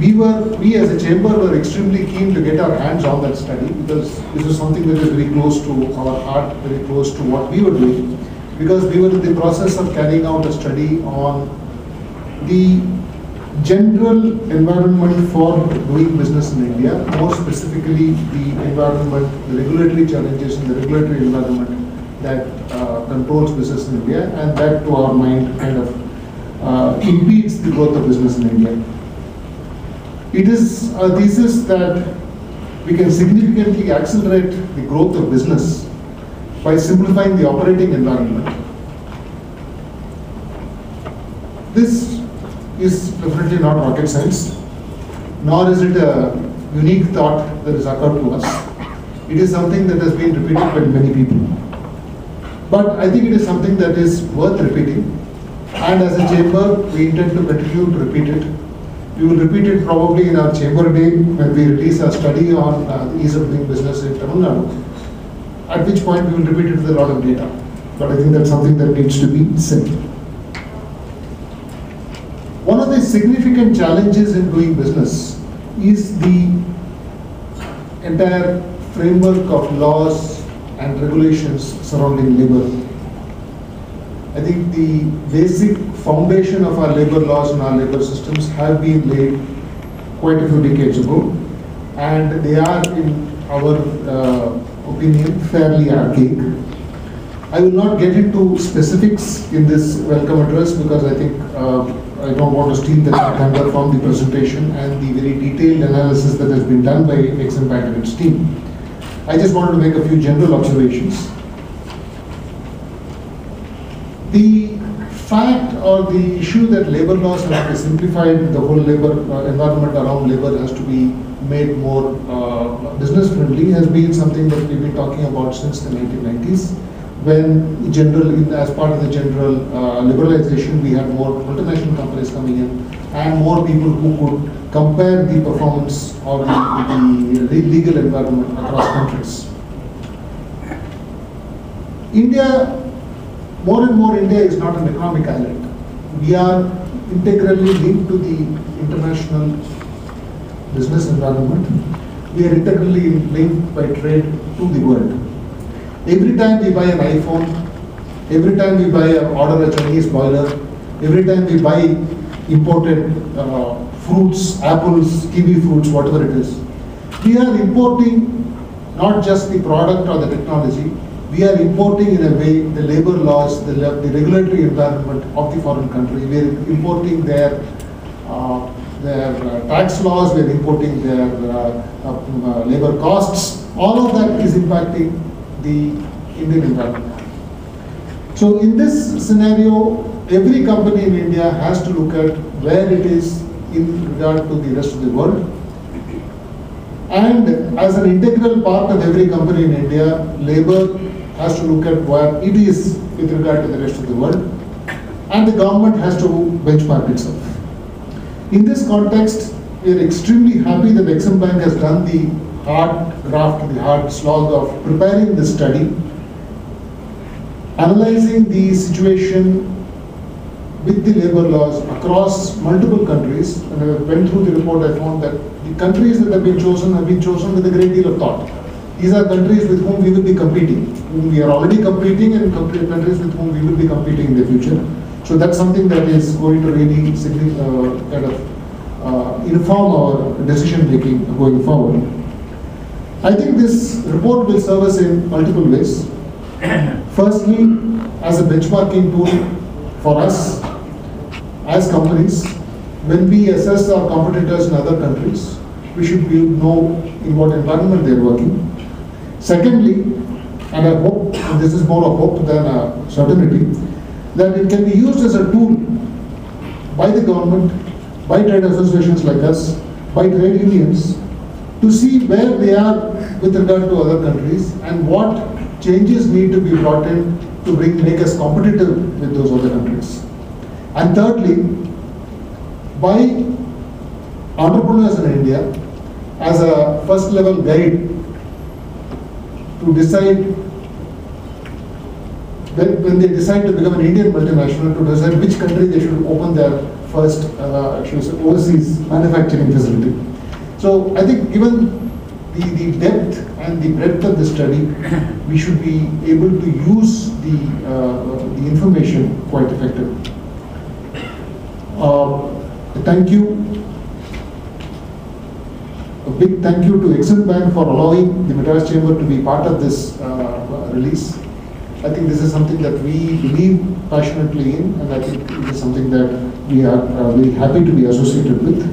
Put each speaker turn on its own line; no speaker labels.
we as a chamber were extremely keen to get our hands on that study, because this is something that is very close to our heart, very close to what we were doing, because we were in the process of carrying out a study on the general environment for doing business in India, more specifically the environment, the regulatory challenges in the regulatory environment that controls business in India, and that to our mind kind of impedes the growth of business in India. It is a thesis that we can significantly accelerate the growth of business by simplifying the operating environment. This is definitely not rocket science, nor is it a unique thought that has occurred to us. It is something that has been repeated by many people. But I think it is something that is worth repeating, and as a chamber, we intend to continue to repeat it. We will repeat it probably in our chamber day when we release our study on the ease of doing business in Tamil Nadu, at which point we will repeat it with a lot of data. But I think that's something that needs to be said. One of the significant challenges in doing business is the entire framework of laws and regulations surrounding labor. I think the basic foundation of our labor laws and our labor systems have been laid quite a few decades ago, and they are, in our opinion, fairly archaic. I will not get into specifics in this welcome address, because I think I don't want to steal the thunder from the presentation and the very detailed analysis that has been done by Eximbank and its team. I just wanted to make a few general observations. The fact or the issue that labor laws have to be simplified, the whole labor environment around labor has to be made more business friendly, has been something that we've been talking about since the 1990s. When as part of the general liberalization, we had more multinational companies coming in and more people who could compare the performance of the legal environment across countries. More and more India is not an economic island. We are integrally linked to the international business environment. We are integrally linked by trade to the world. Every time we buy an iPhone, every time we order a Chinese boiler, every time we buy imported fruits, apples, kiwi fruits, whatever it is, we are importing not just the product or the technology, we are importing in a way the labor laws, the regulatory environment of the foreign country. We are importing their tax laws, we are importing their labor costs. All of that is impacting the Indian environment. So in this scenario, every company in India has to look at where it is in regard to the rest of the world. And as an integral part of every company in India, labor has to look at where it is with regard to the rest of the world, and the government has to benchmark itself. In this context, we are extremely happy that Eximbank has done the hard graft, the hard slog of preparing this study, analyzing the situation with the labor laws across multiple countries. When I went through the report, I found that the countries that have been chosen with a great deal of thought. These are countries with whom we will be competing, whom we are already competing, and countries with whom we will be competing in the future. So that's something that is going to really inform our decision making going forward. I think this report will serve us in multiple ways. Firstly, as a benchmarking tool for us as companies, when we assess our competitors in other countries, we should know in what environment they are working. Secondly, and I hope, and this is more a hope than a certainty, that it can be used as a tool by the government, by trade associations like us, by trade unions, to see where they are with regard to other countries and what changes need to be brought in to make us competitive with those other countries. And thirdly, by entrepreneurs in India as a first level guide to decide when they decide to become an Indian multinational, to decide which country they should open their first overseas manufacturing facility. So I think given the depth and the breadth of the study, we should be able to use the information quite effectively. Thank you. A big thank you to Exim Bank for allowing the Madras Chamber to be part of this release. I think this is something that we believe passionately in, and I think it is something that we are very happy to be associated with.